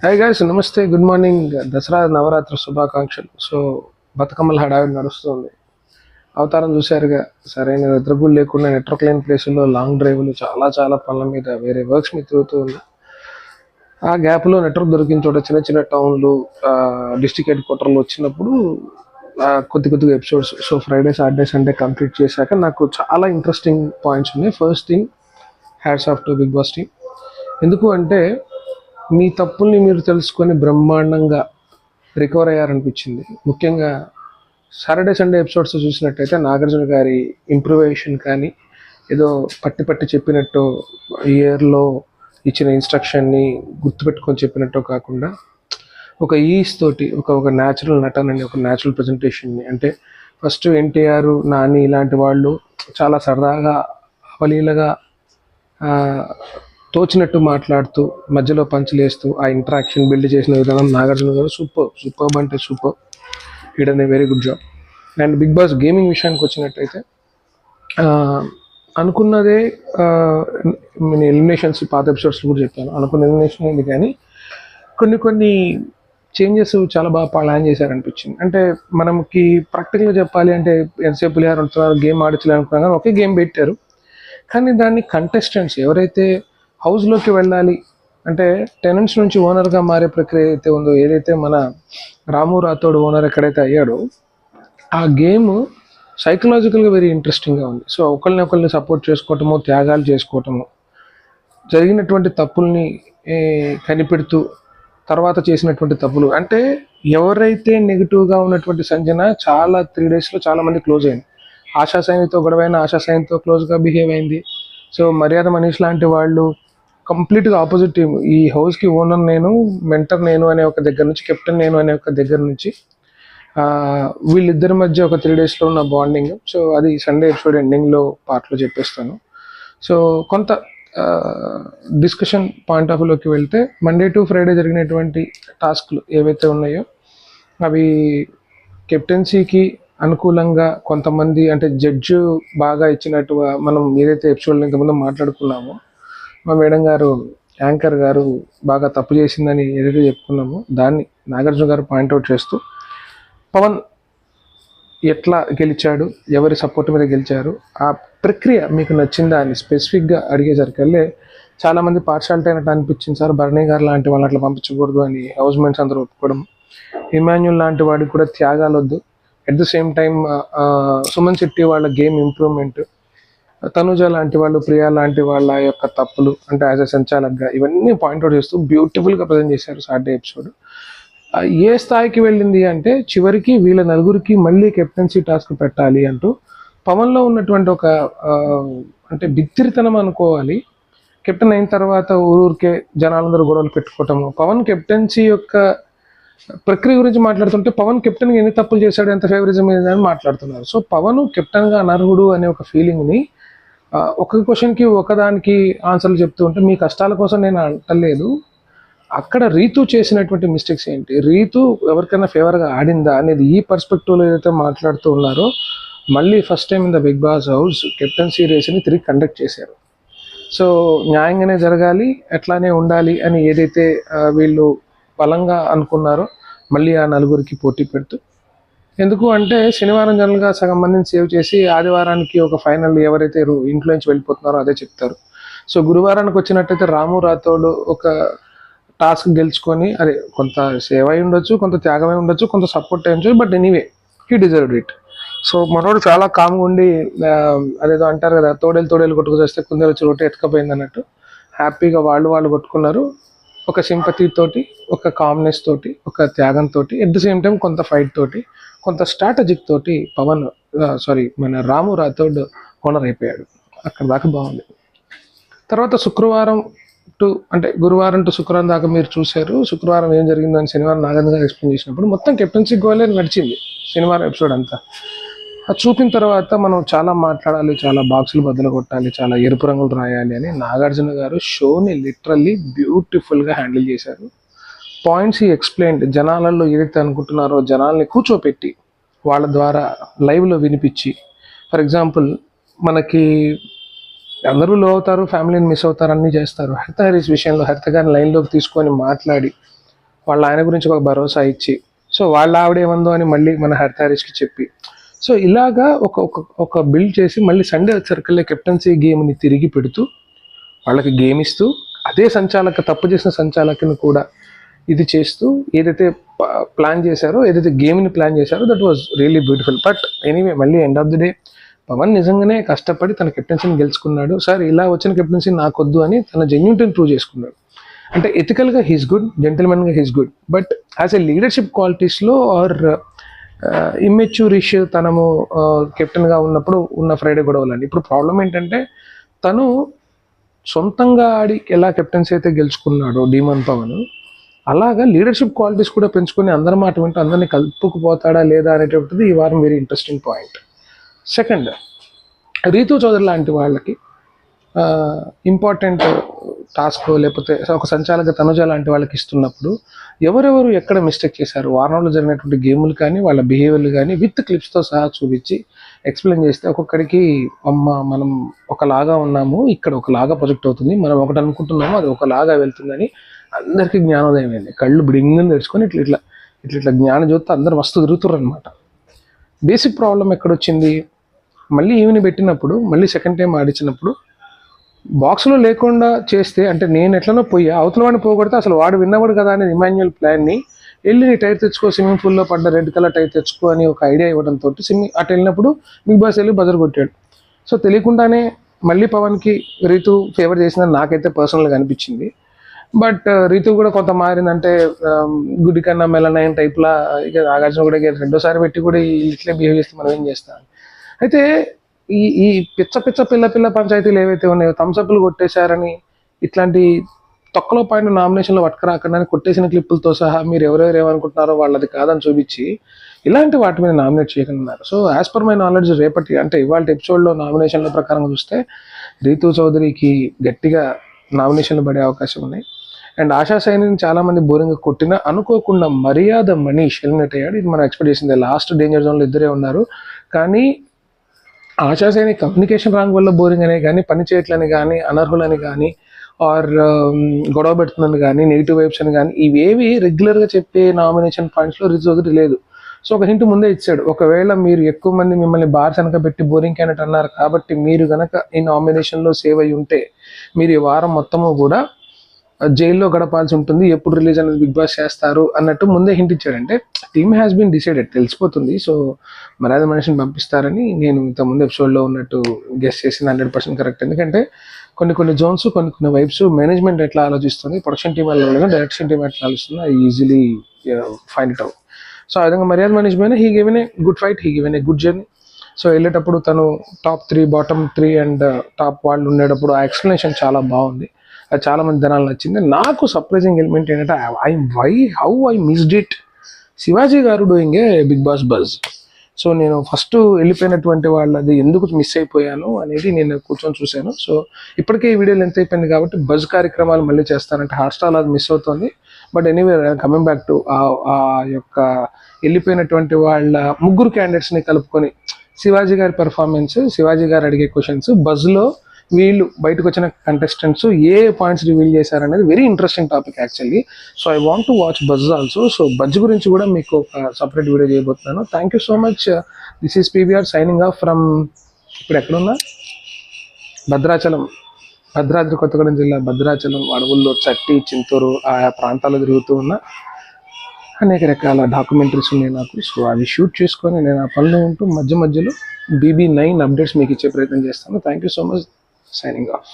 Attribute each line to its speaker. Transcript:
Speaker 1: Hi guys, నమస్తే, good morning. Dasara Navratri శుభాకాంక్షలు. So బతుకమ్మల హడావిడి నడుస్తుంది. అవతారం చూశారుగా. సరైన నిద్రగులు లేకుండా నెట్వర్క్ లేని ప్లేసుల్లో లాంగ్ డ్రైవ్లు, చాలా చాలా పనుల మీద వేరే వర్క్స్ మీద తిరుగుతూ ఉంది. ఆ గ్యాప్లో నెట్వర్క్ దొరికిన చోట చిన్న చిన్న టౌన్లు, డిస్ట్రిక్ట్ హెడ్ క్వార్టర్లు వచ్చినప్పుడు కొద్దిగా episodes. So Friday, Saturday, Sunday complete చేశాక నాకు చాలా ఇంట్రెస్టింగ్ పాయింట్స్ ఉన్నాయి. First thing, hats off to Bigg Boss team. ఎందుకు అంటే మీ తప్పుల్ని మీరు తెలుసుకొని బ్రహ్మాండంగా రికవర్ అయ్యారనిపించింది. ముఖ్యంగా సాటర్డే సండే ఎపిసోడ్స్ చూసినట్టయితే నాగార్జున గారి ఇంప్రూవేషన్ కానీ, ఏదో పట్టి చెప్పినట్టు ఇయర్లో ఇచ్చిన ఇన్స్ట్రక్షన్ని గుర్తుపెట్టుకొని చెప్పినట్టు కాకుండా ఒక ఈజ్ తోటి ఒక న్యాచురల్ నటనని, ఒక న్యాచురల్ ప్రజెంటేషన్ని, అంటే ఫస్ట్ ఎన్టీఆర్, నాని ఇలాంటి వాళ్ళు చాలా సరదాగా అవలీలగా తోచినట్టు మాట్లాడుతూ మధ్యలో పంచులేస్తూ ఆ ఇంటరాక్షన్ బిల్డ్ చేసిన విధానం నాగార్జున గారు సూపర్ అంటే సూపర్. ఇడనే very good job. And Big Boss gaming విషయానికి వచ్చినట్టయితే అనుకున్నదే, నేను ఎలిమినేషన్స్ పాత ఎపిసోడ్స్ కూడా చెప్పాను, అనుకున్న ఎలిమినేషన్ అయింది, కానీ కొన్ని చేంజెస్ చాలా బాగా ప్లాన్ చేశారనిపించింది. అంటే మనకి ప్రాక్టికల్గా చెప్పాలి అంటే ఎంతసేపు ప్లేయర్ ఉంటున్నారు, గేమ్ ఆడించలే అనుకున్నాం, కానీ ఒకే గేమ్ పెట్టారు. కానీ దాన్ని కంటెస్టెంట్స్ ఎవరైతే హౌస్లోకి వెళ్ళాలి అంటే టెనెంట్స్ నుంచి ఓనర్గా మారే ప్రక్రియ అయితే ఉందో, ఏదైతే మన రాము రాథోడ్ ఓనర్ ఎక్కడైతే అయ్యాడో, ఆ గేమ్ సైకలాజికల్గా వెరీ ఇంట్రెస్టింగ్గా ఉంది. సో ఒకరిని సపోర్ట్ చేసుకోవటము, త్యాగాలు చేసుకోవటము, జరిగినటువంటి తప్పుల్ని కనిపెడుతూ తర్వాత చేసినటువంటి తప్పులు, అంటే ఎవరైతే నెగిటివ్గా ఉన్నటువంటి సంజన చాలా 3 డేస్లో చాలామంది క్లోజ్ అయింది. ఆశా సైనితో గొడవైన ఆశా సైనితో క్లోజ్గా బిహేవ్ అయింది. సో మర్యాద మనీష్ లాంటి వాళ్ళు కంప్లీట్గా ఆపోజిట్ టీమ్. ఈ హౌస్కి ఓనర్ నేను, మెంటర్ నేను అనే ఒక దగ్గర నుంచి, కెప్టెన్ నేను అనే ఒక దగ్గర నుంచి వీళ్ళిద్దరి మధ్య ఒక 3 డేస్లో ఉన్న బాండింగ్. సో అది సండే ఎపిసోడ్ ఎండింగ్లో పార్ట్లో చెప్పేస్తాను. సో కొంత డిస్కషన్ పాయింట్ ఆఫ్ వ్యూలోకి వెళ్తే, మండే టు ఫ్రైడే జరిగినటువంటి టాస్క్లు ఏవైతే ఉన్నాయో అవి కెప్టెన్సీకి అనుకూలంగా కొంతమంది, అంటే జడ్జు బాగా ఇచ్చినట్టుగా మనం ఏదైతే ఎపిసోడ్లో ఇంతకుముందు మాట్లాడుకున్నామో, మా మేడం గారు, యాంకర్ గారు బాగా తప్పు చేసిందని ఏదైతే చెప్పుకున్నామో దాన్ని నాగార్జున గారు పాయింట్అవుట్ చేస్తూ, పవన్ ఎట్లా గెలిచాడు, ఎవరి సపోర్ట్ మీద గెలిచారు, ఆ ప్రక్రియ మీకు నచ్చిందా అని స్పెసిఫిక్గా అడిగేసరికల్లే చాలామంది పార్షాలిటీ అయినట్టు అనిపించింది. సార్ భరణి గారు లాంటి వాళ్ళని అట్లా పంపించకూడదు అని హౌస్ మేట్స్ అందరూ ఒప్పుకోవడం, ఇమాన్యుల్ లాంటి వాడికి కూడా త్యాగాలు వద్దు, at the same time Suman Shetty వాళ్ళ గేమ్ ఇంప్రూవ్మెంట్, తనుజ లాంటి వాళ్ళు, ప్రియా లాంటి వాళ్ళ యొక్క తప్పులు, అంటే యాజ్ ఎ సంచాలక్గా ఇవన్నీ పాయింట్అవుట్ చేస్తూ బ్యూటిఫుల్గా ప్రజెంట్ చేశారు సాటర్డే ఎపిసోడ్. ఏ స్థాయికి వెళ్ళింది అంటే చివరికి వీళ్ళ నలుగురికి మళ్ళీ కెప్టెన్సీ టాస్క్ పెట్టాలి అంటూ పవన్లో ఉన్నటువంటి ఒక అంటే బిత్తిరితనం అనుకోవాలి. కెప్టెన్ అయిన తర్వాత ఊరికే జనాలందరూ గొడవలు పెట్టుకోవటము, పవన్ కెప్టెన్సీ యొక్క ప్రక్రియ గురించి మాట్లాడుతుంటే పవన్ కెప్టెన్గా ఎన్ని తప్పులు చేశాడు, ఎంత ఫేవరిజం అని మాట్లాడుతున్నారు. సో పవన్ కెప్టెన్గా అనర్హుడు అనే ఒక ఫీలింగ్ని ఒక క్వశ్చన్కి ఒకదానికి ఆన్సర్లు చెప్తూ ఉంటే, మీ కష్టాల కోసం నేను అంటలేదు, అక్కడ రీతు చేసినటువంటి మిస్టేక్స్ ఏంటి, రీతు ఎవరికైనా ఫేవర్గా ఆడిందా అనేది ఈ పర్స్పెక్టివ్లో ఏదైతే మాట్లాడుతూ ఉన్నారో, మళ్ళీ first time in the big boss house captaincy రేస్ని తిరిగి కండక్ట్ చేశారు. సో న్యాయంగానే జరగాలి, ఎట్లానే ఉండాలి అని ఏదైతే వీళ్ళు బలంగా అనుకున్నారో మళ్ళీ ఆ నలుగురికి పోటీ పెడుతూ, ఎందుకు అంటే శనివారం జనరల్గా సగం మందిని సేవ్ చేసి ఆదివారానికి ఒక ఫైనల్ ఎవరైతే ఇంట్లో నుంచి వెళ్ళిపోతున్నారో అదే చెప్తారు. సో గురువారానికి వచ్చినట్టయితే రాము రాథోడ్ ఒక టాస్క్ గెలుచుకొని, అదే కొంత సేవ్ అయి ఉండొచ్చు, కొంత త్యాగమై ఉండొచ్చు, కొంత సపోర్ట్ అయి ఉండొచ్చు, but anyway he deserved it. So మనోడు చాలా కామ్గా ఉండి, అదేదో అంటారు కదా, తోడేలు కొట్టుకు చేస్తే కుందేలు వచ్చి రొట్టె ఎత్తుకపోయింది అన్నట్టు హ్యాపీగా వాళ్ళు కొట్టుకున్నారు. ఒక సింపతి తోటి, ఒక కామ్నెస్ తోటి, ఒక త్యాగంతో, ఎట్ ద సేమ్ టైం కొంత ఫైట్ తోటి, కొంత స్ట్రాటజిక్ తోటి మన రాము రాథోడ్ ఓనర్ అయిపోయాడు. అక్కడ దాకా బాగుంది. తర్వాత శుక్రవారం అంటే గురువారం టు శుక్రవారం దాకా మీరు చూశారు. శుక్రవారం ఏం జరిగిందని శనివారం నాగార్జున గారు ఎక్స్ప్లెయిన్ చేసినప్పుడు మొత్తం కెప్టెన్సీ గోలే నడిచింది శనివారం ఎపిసోడ్ అంతా. అది చూపిన తర్వాత మనం చాలా మాట్లాడాలి, చాలా బాక్సులు బద్దలు కొట్టాలి, చాలా ఎరుపు రంగులు రాయాలి అని నాగార్జున గారు షోని లిటరల్లీ బ్యూటిఫుల్గా హ్యాండిల్ చేశారు. పాయింట్స్ ఈ ఎక్స్ప్లెయిన్డ్, జనాలలో ఏదైతే అనుకుంటున్నారో జనాల్ని కూర్చోపెట్టి వాళ్ళ ద్వారా లైవ్లో వినిపించి, ఫర్ ఎగ్జాంపుల్ మనకి అందరూ లో అవుతారు, ఫ్యామిలీని మిస్ అవుతారు, అన్నీ చేస్తారు. హరిత హరీష్ విషయంలో హరిత గారిని లైన్లోకి తీసుకొని మాట్లాడి వాళ్ళ ఆయన గురించి ఒక భరోసా ఇచ్చి, సో వాళ్ళ ఆవిడ ఏమందో అని మళ్ళీ మన హరితారీష్కి చెప్పి, సో ఇలాగా ఒక ఒక ఒక బిల్డ్ చేసి మళ్ళీ సండే సర్కిల్లో కెప్టెన్సీ గేమ్ని తిరిగి పెడుతూ వాళ్ళకి గేమ్ ఇస్తూ, అదే తప్పు చేసిన సంచాలకుని కూడా ఇది చేస్తూ ఏదైతే ప్లాన్ చేశారో, ఏదైతే గేమ్ని ప్లాన్ చేశారో, that was really beautiful. But anyway, మళ్ళీ end of the day Pavan నిజంగానే కష్టపడి తన కెప్టెన్సీని గెలుచుకున్నాడు. సార్ ఇలా వచ్చిన కెప్టెన్సీ నాకొద్దు అని తన జెన్యూనిటీని ప్రూవ్ చేసుకున్నాడు. అంటే ఎథికల్గా హీస్ గుడ్, జెంటిల్మెన్గా he's good, but as a leadership క్వాలిటీస్లో ఆర్ ఇమ్మెచ్యూరిష్ తనము కెప్టెన్గా ఉన్నప్పుడు ఉన్న ఫ్రైడే గొడవలండి. ఇప్పుడు ప్రాబ్లం ఏంటంటే తను సొంతంగా ఆడి ఎలా కెప్టెన్సీ అయితే గెలుచుకున్నాడో డీమన్ పవన్, అలాగా లీడర్షిప్ క్వాలిటీస్ కూడా పెంచుకొని అందరి మాట వింటూ అందరినీ కలుపుకుపోతాడా లేదా అనేటువంటిది ఈ వారం very interesting point. Second, Rithu Chowdary లాంటి వాళ్ళకి ఇంపార్టెంట్ టాస్క్ లేకపోతే ఒక సంచాలక తనుజ లాంటి వాళ్ళకి ఇస్తున్నప్పుడు ఎవరెవరు ఎక్కడ మిస్టేక్ చేశారు, వారంలో జరిగినటువంటి గేములు కానీ వాళ్ళ బిహేవియర్లు కానీ విత్ క్లిప్స్తో సహా చూపించి ఎక్స్ప్లెయిన్ చేస్తే ఒక్కొక్కడికి మనం ఒకలాగా ఉన్నాము, ఇక్కడ ఒకలాగా ప్రొజెక్ట్ అవుతుంది, మనం ఒకటి అనుకుంటున్నాము అది ఒకలాగా వెళ్తుందని అందరికీ జ్ఞానోదయం అయింది. కళ్ళు బిడింగ్ని తెరుచుకొని ఇట్లా ఇట్లా ఇట్లా ఇట్లా జ్ఞానం చూస్తే అందరు మస్తు తిరుగుతుర్రు అనమాట. బేసిక్ ప్రాబ్లం ఎక్కడొచ్చింది, మళ్ళీ ఈవెన్ పెట్టినప్పుడు మళ్ళీ సెకండ్ టైం ఆడించినప్పుడు బాక్స్లో లేకుండా చేస్తే, అంటే నేను ఎట్లనో పోయా అవతల వాడిని పోగొడితే అసలు వాడు విన్నవాడు కదా అనేది ఇమాన్యుయల్ ప్లాన్ని వెళ్ళి నీ టైర్ తెచ్చుకో, స్విమ్మింగ్ పూల్లో పడ్డ రెడ్ కలర్ టైర్ తెచ్చుకో అని ఒక ఐడియా ఇవ్వడంతో అటు వెళ్ళినప్పుడు బిగ్ బాస్ వెళ్ళి బజర్ కొట్టాడు. సో తెలియకుండానే మళ్ళీ పవన్కి రీతు ఫేవర్ చేసిందని నాకైతే పర్సనల్గా అనిపించింది. బట్ రీతు కూడా కొంత మారిందంటే గుడి కన్నా మెలనైన్ టైప్లా, ఇక నాగార్జున కూడా రెండోసారి పెట్టి కూడా ఇట్లే బిహేవ్ చేస్తే మనం ఏం చేస్తాం. అయితే ఈ పిల్ల పంచాయతీలు ఏవైతే ఉన్నాయో, థమ్సప్లు కొట్టేశారని ఇట్లాంటి తొక్కలో పాయింట్ నామినేషన్లో పట్టుకురాకుండా కొట్టేసిన క్లిప్పులతో సహా మీరు ఎవరెవరు ఏమనుకుంటున్నారో వాళ్ళది కాదని చూపించి ఇలాంటి వాటి మీద నామినేట్ చేయకున్నారు. So as per my knowledge రేపటి అంటే ఇవాళ ఎపిసోడ్లో నామినేషన్ల ప్రకారం చూస్తే రీతూ చౌదరికి గట్టిగా నామినేషన్లు పడే అవకాశం ఉన్నాయి. అండ్ ఆశా సైనిని చాలామంది బోరింగ్గా కొట్టినా అనుకోకుండా మర్యాద మనీష్ ఎలిమినేట్ అయ్యాడు. ఇది మనం ఎక్స్పెక్ట్ చేసింది. లాస్ట్ డేంజర్ జోన్లో ఇద్దరే ఉన్నారు, కానీ ఆశా సైని కమ్యూనికేషన్ రాంగ్ వల్ల బోరింగ్ అనే కానీ, పని చేయట్లని కానీ, అనర్హులని కానీ, ఆర్ గొడవ పెడుతుందని కానీ, నెగిటివ్ వైబ్స్ అని కానీ, ఇవేవి రెగ్యులర్గా చెప్పే నామినేషన్ పాయింట్స్లో రీతూ చౌదరి లేదు. సో ఒక హింట్ ముందే ఇచ్చాడు, ఒకవేళ మీరు ఎక్కువ మంది మిమ్మల్ని బార్ వెనక పెట్టి బోరింగ్ క్యాండిడేట్ అన్నారు కాబట్టి మీరు కనుక ఈ నామినేషన్లో సేవ్ అయ్యి ఉంటే మీరు ఈ వారం మొత్తము కూడా జైల్లో గడపాల్సి ఉంటుంది, ఎప్పుడు రిలీజ్ అనేది బిగ్ బాస్ చేస్తారు అన్నట్టు ముందే హింట్ ఇచ్చాడంటే టీమ్ హ్యాస్ బీన్ డిసైడెడ్, తెలిసిపోతుంది. సో మర్యాద మనిషిని పంపిస్తారని నేను ఇంతకుముందు ఎపిసోడ్లో ఉన్నట్టు గెస్ చేసిన 100% కరెక్ట్. ఎందుకంటే కొన్ని జోన్స్, కొన్ని వైబ్స్ మేనేజ్మెంట్ ఎట్లా ఆలోచిస్తుంది, ప్రొడక్షన్ టీం వల్ల డైరెక్షన్ టీం ఎట్లా ఆలోచిస్తుంది, అది easily find it out. So ఆ విధంగా మర్యాద మనిషి పైన he given a good fight, he given a good journey. So వెళ్ళేటప్పుడు తను టాప్ 3, బాటమ్ 3 అండ్ టాప్ వాళ్ళు ఉండేటప్పుడు ఆ ఎక్స్ప్లెనేషన్ చాలా బాగుంది, అది చాలా మంది జనాలు నచ్చింది. నాకు సర్ప్రైజింగ్ ఎలిమెంట్ ఏంటంటే how I missed it, Shivaji garu doing a big boss buzz. So నేను ఫస్ట్ వెళ్ళిపోయినటువంటి వాళ్ళది ఎందుకు మిస్ అయిపోయాను అనేది నేను కూర్చొని చూశాను. సో ఇప్పటికే ఈ వీడియోలు ఎంత అయిపోయింది కాబట్టి బజ్ కార్యక్రమాలు మళ్ళీ చేస్తానంటే హాట్స్టార్ అది మిస్ అవుతుంది. But anyway coming back to ఆ యొక్క వెళ్ళిపోయినటువంటి వాళ్ళ ముగ్గురు క్యాండిడేట్స్ని కలుపుకొని శివాజీ గారి పెర్ఫార్మెన్స్, శివాజీ గారు అడిగే క్వశ్చన్స్, బజ్లో వీళ్ళు బయటకు వచ్చిన కంటెస్టెంట్స్ ఏ పాయింట్స్ రివీల్ చేశారనేది very interesting topic actually. So I want to watch buzz also. So buzz గురించి కూడా మీకు ఒక సపరేట్ వీడియో చేయబోతున్నాను. Thank you so much. This is PVR signing off from, ఇప్పుడు ఎక్కడున్నా, భద్రాద్రి కొత్తగూడెం జిల్లా భద్రాచలం అడవుల్లో, చట్టి, చింతూరు ఆ ప్రాంతాల్లో తిరుగుతూ ఉన్న అనేక రకాల డాక్యుమెంటరీస్ ఉన్నాయి నాకు. సో అవి షూట్ చేసుకొని నేను ఆ పనిలో ఉంటూ మధ్యలో BB9 అప్డేట్స్ మీకు ఇచ్చే ప్రయత్నం చేస్తాను. Thank you so much. Signing off.